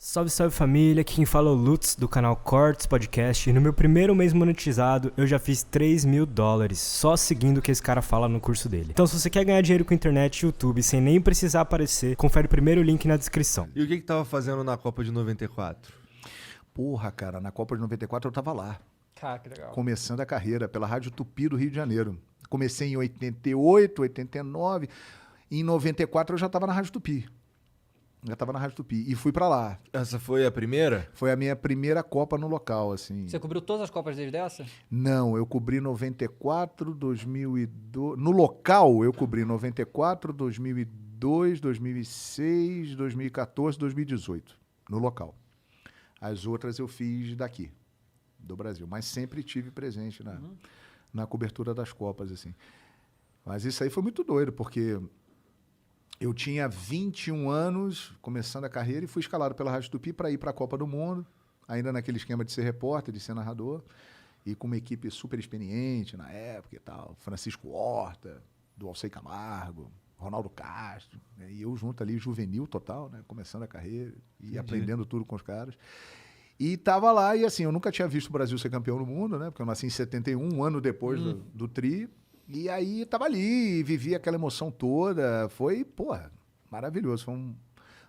Salve, salve família, aqui quem fala é o Lutz do canal Cortes Podcast e no meu primeiro mês monetizado eu já fiz $3.000 só seguindo o que esse cara fala no curso dele. Então se você quer ganhar dinheiro com internet e YouTube sem nem precisar aparecer, confere o primeiro link na descrição. E o que tava fazendo na Copa de 94? Porra, cara, na Copa de 94 eu tava lá. Cara, que legal. Começando a carreira pela Rádio Tupi do Rio de Janeiro. Comecei em 88, 89. Em 94 eu já tava na Rádio Tupi. E fui pra lá. Essa foi a primeira? Foi a minha primeira Copa no local, assim. Você cobriu todas as Copas desde essa? Não, eu cobri 94, 2002... No local, eu cobri 94, 2002, 2006, 2014, 2018. No local. As outras eu fiz daqui, do Brasil. Mas sempre tive presente na cobertura das Copas, assim. Mas isso aí foi muito doido, porque eu tinha 21 anos, começando a carreira, e fui escalado pela Rádio Tupi para ir para a Copa do Mundo, ainda naquele esquema de ser repórter, de ser narrador, e com uma equipe super experiente na época e tal. Francisco Horta, do Alcei Camargo, Ronaldo Castro, né? E eu junto ali, juvenil total, né? Começando a carreira e aprendendo tudo com os caras. E tava lá, e assim, eu nunca tinha visto o Brasil ser campeão do mundo, né? Porque eu nasci em 71, um ano depois do Tri. E aí tava ali, vivi aquela emoção toda. Foi, porra, maravilhoso. Foi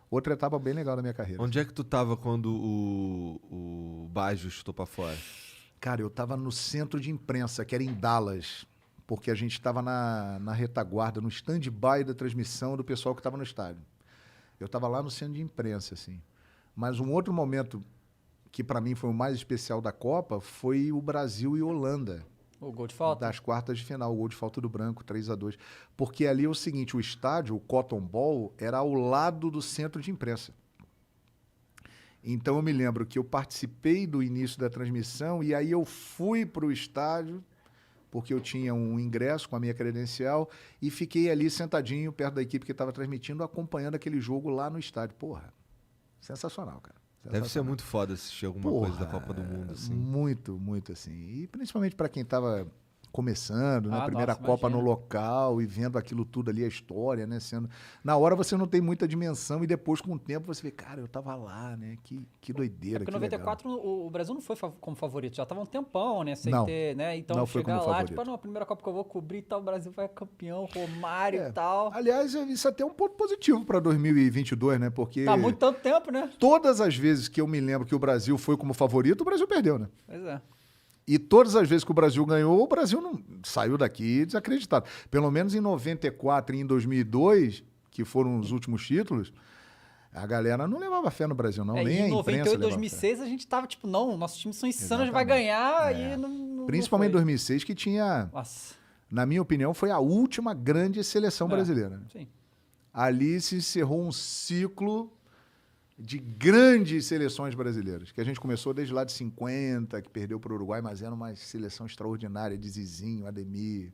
outra etapa bem legal da minha carreira. Onde é que tu tava quando o Baggio chutou pra fora? Cara, eu tava no centro de imprensa, que era em Dallas, porque a gente tava na retaguarda, no stand-by da transmissão do pessoal que tava no estádio. Eu tava lá no centro de imprensa, assim. Mas um outro momento que para mim foi o mais especial da Copa foi o Brasil e Holanda. O gol de falta? Das quartas de final, o gol de falta do branco, 3-2. Porque ali é o seguinte, o estádio, o Cotton Bowl, era ao lado do centro de imprensa. Então eu me lembro que eu participei do início da transmissão e aí eu fui para o estádio, porque eu tinha um ingresso com a minha credencial, e fiquei ali sentadinho perto da equipe que estava transmitindo, acompanhando aquele jogo lá no estádio. Porra, sensacional, cara. Deve ser muito foda assistir alguma coisa da Copa do Mundo, assim. Muito, muito, assim. E principalmente para quem estava começando, né? Primeira nossa, Copa imagina. no local e vendo aquilo tudo ali, a história, né? Na hora você não tem muita dimensão e depois, com o tempo, você vê, cara, eu tava lá, né? Que doideira, Porque que em 94 o Brasil não foi como favorito, já tava um tempão, né? Sem Não. ter, né? Então Não foi chegar como lá, favorito. tipo, não, a primeira Copa que eu vou cobrir e tal, o Brasil vai campeão, Romário e tal. Aliás, isso até é um ponto positivo para 2022, né? Porque Tá muito tanto tempo, né? todas as vezes que eu me lembro que o Brasil foi como favorito, o Brasil perdeu, né? Pois é. E todas as vezes que o Brasil ganhou, o Brasil não saiu daqui desacreditado. Pelo menos em 94 e em 2002, que foram os últimos títulos, a galera não levava fé no Brasil, não. Nem a em imprensa 98 levava 2006 a gente tava tipo, não, nossos times são insanos, Exatamente. vai ganhar e não Principalmente em não foi. 2006, que tinha, Nossa, na minha opinião, foi a última grande seleção brasileira. sim. Ali se encerrou um ciclo de grandes seleções brasileiras, que a gente começou desde lá de 50, que perdeu para o Uruguai, mas era uma seleção extraordinária, de Zizinho, Ademir.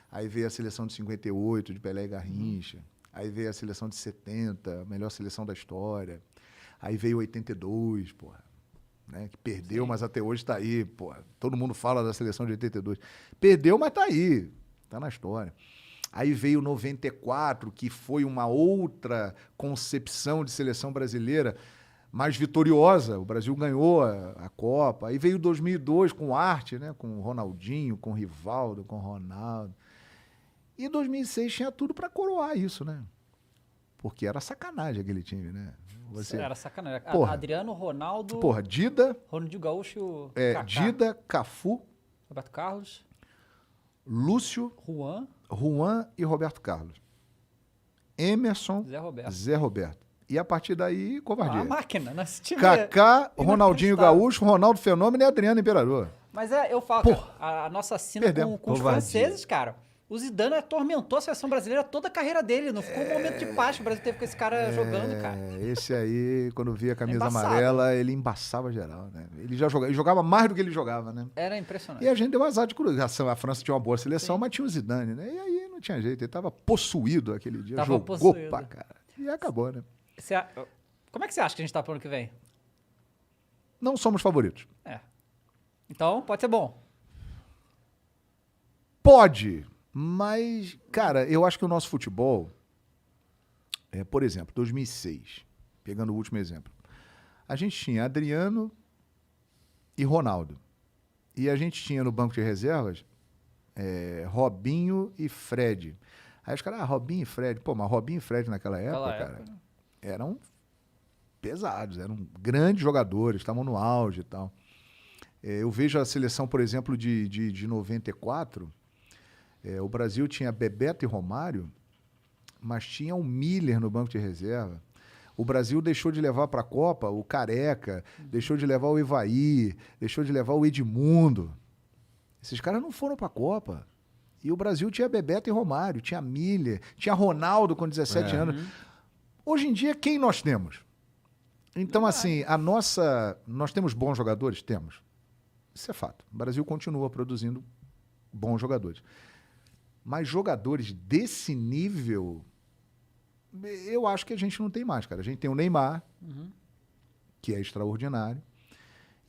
Aí veio a seleção de 58, de Pelé e Garrincha. Aí veio a seleção de 70, a melhor seleção da história. Aí veio 82, porra, né, que perdeu, mas até hoje está aí, porra. Todo mundo fala da seleção de 82. Perdeu, mas está aí, está na história. Aí veio 94, que foi uma outra concepção de seleção brasileira mais vitoriosa. O Brasil ganhou a Copa. Aí veio 2002 com arte, né? Com o Ronaldinho, com o Rivaldo, com o Ronaldo. E 2006 tinha tudo para coroar isso, né? Porque era sacanagem aquele time, né? Era sacanagem. Porra. Adriano, Ronaldo, Porra, Dida, Ronaldinho Gaúcho, Kaká, Dida, Cafu, Roberto Carlos, Lúcio, Juan, e Roberto Carlos. Emerson, Zé Roberto. E a partir daí, covardia. A máquina, né? Esse time Kaká, é Ronaldinho inacreditável. Gaúcho, Ronaldo Fenômeno e Adriano Imperador. Mas eu falo, cara, a nossa cena Perdemos. com os Covardia. franceses, cara. O Zidane atormentou a seleção brasileira toda a carreira dele. Não ficou um momento de paz que o Brasil teve com esse cara jogando, cara. Esse aí, quando via a camisa Embaçado. amarela, ele embaçava geral, né? Ele jogava mais do que ele jogava, né? Era impressionante. E a gente deu azar de cruzação. A França tinha uma boa seleção, mas tinha o Zidane, né? E aí não tinha jeito. Ele tava possuído aquele dia. Tava Jogou possuído. pra cara. E acabou, né? Como é que você acha que a gente tá pro ano que vem? Não somos favoritos. Então, pode ser bom. Pode, mas, cara, eu acho que o nosso futebol, por exemplo, 2006, pegando o último exemplo, a gente tinha Adriano e Ronaldo. E a gente tinha no banco de reservas Robinho e Fred. Aí os caras, Robinho e Fred. Pô, mas Robinho e Fred naquela época, cara, eram pesados, eram grandes jogadores, estavam no auge e tal. Eu vejo a seleção, por exemplo, de 94, o Brasil tinha Bebeto e Romário, mas tinha o Miller no banco de reserva. O Brasil deixou de levar para a Copa o Careca, deixou de levar o Ivaí, deixou de levar o Edmundo. Esses caras não foram para a Copa. E o Brasil tinha Bebeto e Romário, tinha Miller, tinha Ronaldo com 17 anos. Hoje em dia, quem nós temos? Então, assim, nós temos bons jogadores? Temos. Isso é fato. O Brasil continua produzindo bons jogadores. Mas jogadores desse nível, eu acho que a gente não tem mais, cara. A gente tem o Neymar, que é extraordinário,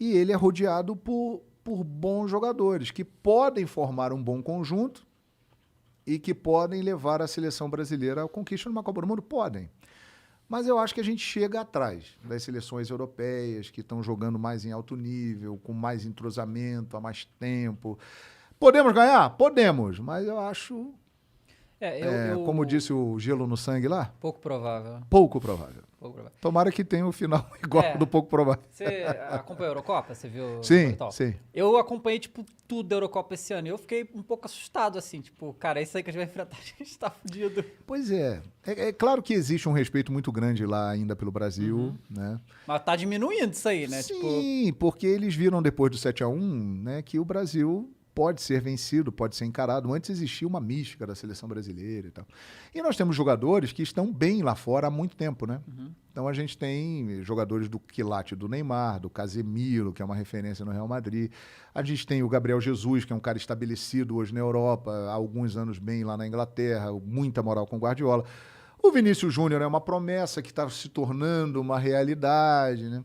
e ele é rodeado por bons jogadores que podem formar um bom conjunto e que podem levar a seleção brasileira à conquista numa Copa do Mundo. Podem. Mas eu acho que a gente chega atrás das seleções europeias que estão jogando mais em alto nível, com mais entrosamento, há mais tempo. Podemos ganhar? Podemos, mas eu acho, como disse o Gelo no Sangue lá, pouco provável. pouco provável. Pouco provável. Tomara que tenha o final igual do pouco provável. Você acompanhou a Eurocopa? Você viu? Sim, sim. Eu acompanhei, tipo, tudo da Eurocopa esse ano. E eu fiquei um pouco assustado, assim. Tipo, cara, é isso aí que a gente vai enfrentar. A gente tá fudido. Pois é. É claro que existe um respeito muito grande lá ainda pelo Brasil, né? Mas tá diminuindo isso aí, né? Sim, porque eles viram depois do 7-1, né, que o Brasil pode ser vencido, pode ser encarado. Antes existia uma mística da seleção brasileira e tal. E nós temos jogadores que estão bem lá fora há muito tempo, né? Então a gente tem jogadores do quilate do Neymar, do Casemiro, que é uma referência no Real Madrid. A gente tem o Gabriel Jesus, que é um cara estabelecido hoje na Europa, há alguns anos bem lá na Inglaterra, muita moral com o Guardiola. O Vinícius Júnior é uma promessa que está se tornando uma realidade, né?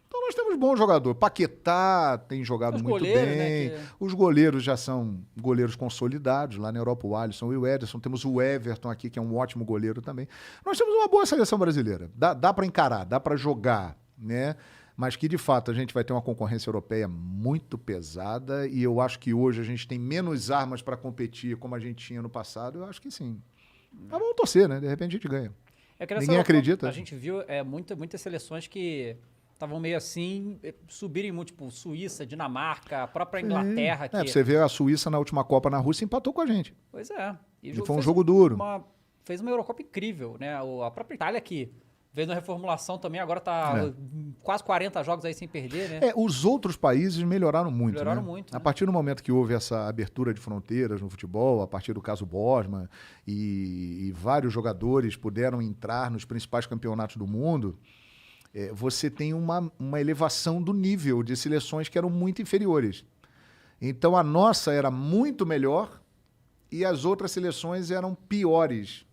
Então nós temos bom jogador. Paquetá tem jogado muito bem. Né, Os goleiros já são goleiros consolidados. Lá na Europa, o Alisson e o Ederson. Temos o Everton aqui, que é um ótimo goleiro também. Nós temos uma boa seleção brasileira. Dá para encarar, dá para jogar, né? Mas que, de fato, a gente vai ter uma concorrência europeia muito pesada. E eu acho que hoje a gente tem menos armas para competir como a gente tinha no passado. Eu acho que sim. Mas vamos torcer, né? De repente a gente ganha. Ninguém acredita. A gente viu muitas seleções que estavam meio assim, subirem muito, tipo Suíça, Dinamarca, a própria Inglaterra. Que... você vê a Suíça na última Copa na Rússia empatou com a gente. Pois é. E foi um jogo duro. Fez uma Eurocopa incrível, né? A própria Itália que veio na reformulação também, agora tá quase 40 jogos aí sem perder, né? Os outros países melhoraram muito, Melhoraram né? muito. A partir do momento que houve essa abertura de fronteiras no futebol, a partir do caso Bosman, e vários jogadores puderam entrar nos principais campeonatos do mundo, você tem uma elevação do nível de seleções que eram muito inferiores. Então a nossa era muito melhor e as outras seleções eram piores.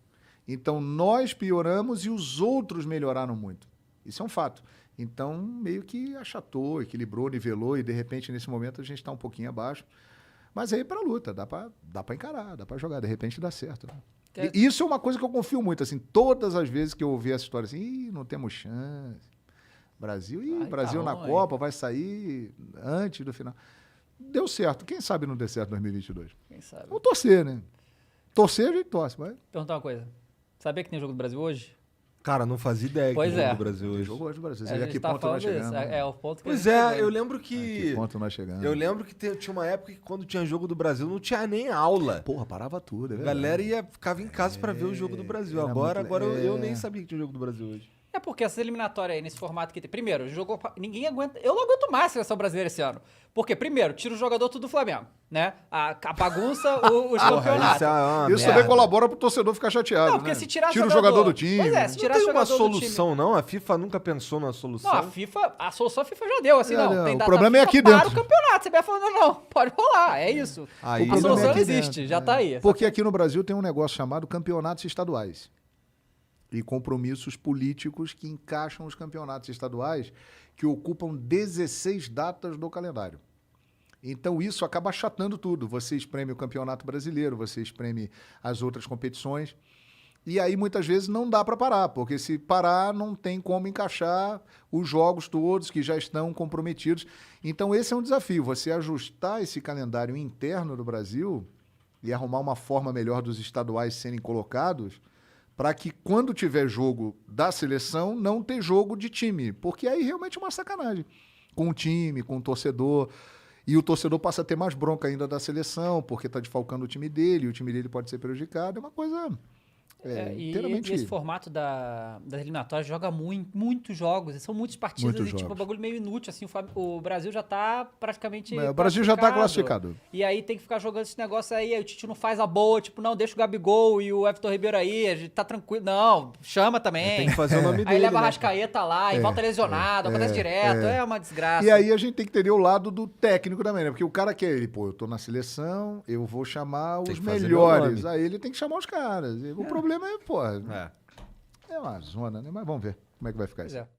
Então nós pioramos e os outros melhoraram muito. Isso é um fato. Então meio que achatou, equilibrou, nivelou e de repente nesse momento a gente está um pouquinho abaixo. Mas aí para a luta, dá para encarar, dá para jogar, de repente dá certo. Né? E isso é uma coisa que eu confio muito, assim, todas as vezes que eu ouvi essa história assim, não temos chance. Brasil tá na ruim. Copa vai sair antes do final. Deu certo. Quem sabe não dê certo em 2022? Quem sabe? Vamos torcer, né? Torcer a gente torce, mas... Perguntar uma coisa. Sabia que tem jogo do Brasil hoje? Cara, não fazia ideia Pois que tinha é. do Brasil hoje. Jogo hoje do Brasil. A Você vê a gente que tá ponto nós falando isso. chegamos. É o ponto que Pois a gente é, chegou. eu lembro A que que... ponto nós chegamos. Eu lembro que tinha uma época que quando tinha jogo do Brasil não tinha nem aula. Porra, parava tudo, é A verdade. galera ficava em casa pra ver o jogo do Brasil. era Agora muito- eu nem sabia que tinha jogo do Brasil hoje. É porque essas eliminatórias aí, nesse formato que tem... Primeiro, jogou... Ninguém aguenta... Eu não aguento mais a seleção brasileira esse ano. Porque, primeiro, tira o jogador tudo do Flamengo, né? A bagunça, os campeonatos. Isso é uma Isso merda. também colabora pro torcedor ficar chateado, Não, porque né? se tirar Tira o jogador do time. Pois é, se Não tirar tem o uma jogador do time... solução, não? A FIFA nunca pensou numa solução? Não, a solução a FIFA já deu, assim, não. não, Tem o data problema é FIFA aqui para dentro. o campeonato. Você vai falando, não, pode rolar, é isso. Aí- A O problema solução é aqui existe, dentro, já tá aí. Porque aqui no Brasil tem um negócio chamado campeonatos estaduais. E compromissos políticos que encaixam os campeonatos estaduais que ocupam 16 datas do calendário. Então isso acaba achatando tudo. Você espreme o Campeonato Brasileiro, você espreme as outras competições. E aí, muitas vezes, não dá para parar, porque se parar, não tem como encaixar os jogos todos que já estão comprometidos. Então, esse é um desafio, você ajustar esse calendário interno do Brasil e arrumar uma forma melhor dos estaduais serem colocados para que, quando tiver jogo da seleção, não ter jogo de time, porque aí realmente é uma sacanagem. Com o time, com o torcedor... E o torcedor passa a ter mais bronca ainda da seleção, porque está desfalcando o time dele, e o time dele pode ser prejudicado. É uma coisa inteiramente... E esse formato das eliminatórias joga muitos jogos, são muitas partidas Muitos e tipo, jogos. um bagulho meio inútil, assim, o Brasil já tá praticamente O Brasil já está classificado. E aí tem que ficar jogando esse negócio aí o Tite não faz a boa, tipo, não, deixa o Gabigol e o Everton Ribeiro aí, a gente tá tranquilo. Não, chama também. Tem que fazer o nome dele, Aí leva a né? Rascaeta lá e volta lesionado, acontece direto, é uma desgraça. E aí a gente tem que entender o lado do técnico também, né? Porque o cara quer, eu tô na seleção, eu vou chamar Tem os que fazer melhores. meu Aí ele tem que chamar os caras. E o problema é, É. é uma zona, né? Mas vamos ver como é que vai ficar Pois isso. é.